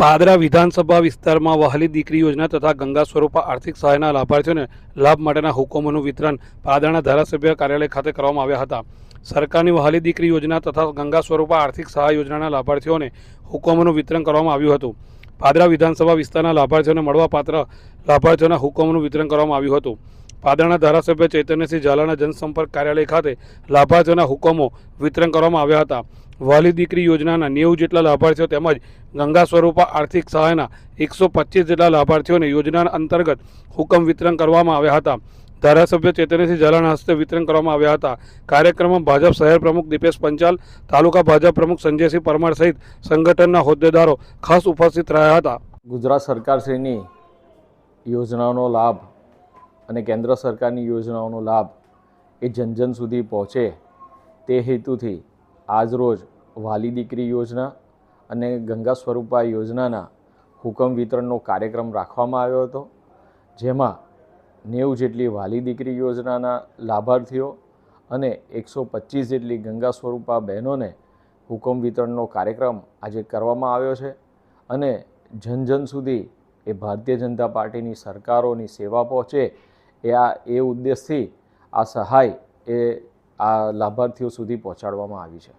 પાદરા વિધાનસભા વિસ્તારમાં વહાલી દીકરી યોજના તથા ગંગા સ્વરૂપા આર્થિક સહાયના લાભાર્થીઓને લાભ માટેના હુકમોનું વિતરણ પાદરાના ધારાસભ્ય કાર્યાલય ખાતે કરવામાં આવ્યા હતા. સરકારની વહાલી દીકરી યોજના તથા ગંગા સ્વરૂપા આર્થિક સહાય યોજનાના લાભાર્થીઓને હુકમોનું વિતરણ કરવામાં આવ્યું હતું. પાદરા વિધાનસભા વિસ્તારના લાભાર્થીઓને મળવાપાત્ર લાભાર્થીઓના હુકમોનું વિતરણ કરવામાં આવ્યું હતું. પાદરાના ધારાસભ્ય ચૈતન્યસિંહ ઝાલાના જનસંપર્ક કાર્યાલય ખાતે લાભાર્થીઓના હુકમો વિતરણ કરવામાં આવ્યા હતા. વહાલી દીકરી યોજનાના 90 જેટલા લાભાર્થીઓ તેમજ ગંગા સ્વરૂપા આર્થિક સહાયના 125 જેટલા લાભાર્થીઓને યોજના અંતર્ગત હુકમ વિતરણ કરવામાં આવ્યા હતા. ધારાસભ્ય ચૈતન્યસિંહ ઝાલાના હસ્તે વિતરણ કરવામાં આવ્યા હતા. કાર્યક્રમમાં ભાજપ શહેર પ્રમુખ દીપેશ પંચાલ, તાલુકા ભાજપ પ્રમુખ સંજયસિંહ પરમાર સહિત સંગઠનના હોદ્દેદારો ખાસ ઉપસ્થિત રહ્યા હતા. ગુજરાત સરકારશ્રીની યોજનાઓનો લાભ અને કેન્દ્ર સરકારની યોજનાઓનો લાભ એ જન સુધી પહોંચે તે હેતુથી આજરોજ વહાલી દીકરી યોજના અને ગંગા સ્વરૂપા યોજનાના હુકમ વિતરણનો કાર્યક્રમ રાખવામાં આવ્યો હતો, જેમાં 90 જેટલી વહાલી દીકરી યોજનાના લાભાર્થીઓ અને 125 જેટલી ગંગા સ્વરૂપા બહેનોને હુકમ વિતરણનો કાર્યક્રમ આજે કરવામાં આવ્યો છે. અને જન સુધી એ ભારતીય જનતા પાર્ટીની સરકારોની સેવા પહોંચે એ ઉદ્દેશથી આ સહાય એ આ લાભાર્થીઓ સુધી પહોંચાડવામાં આવી છે.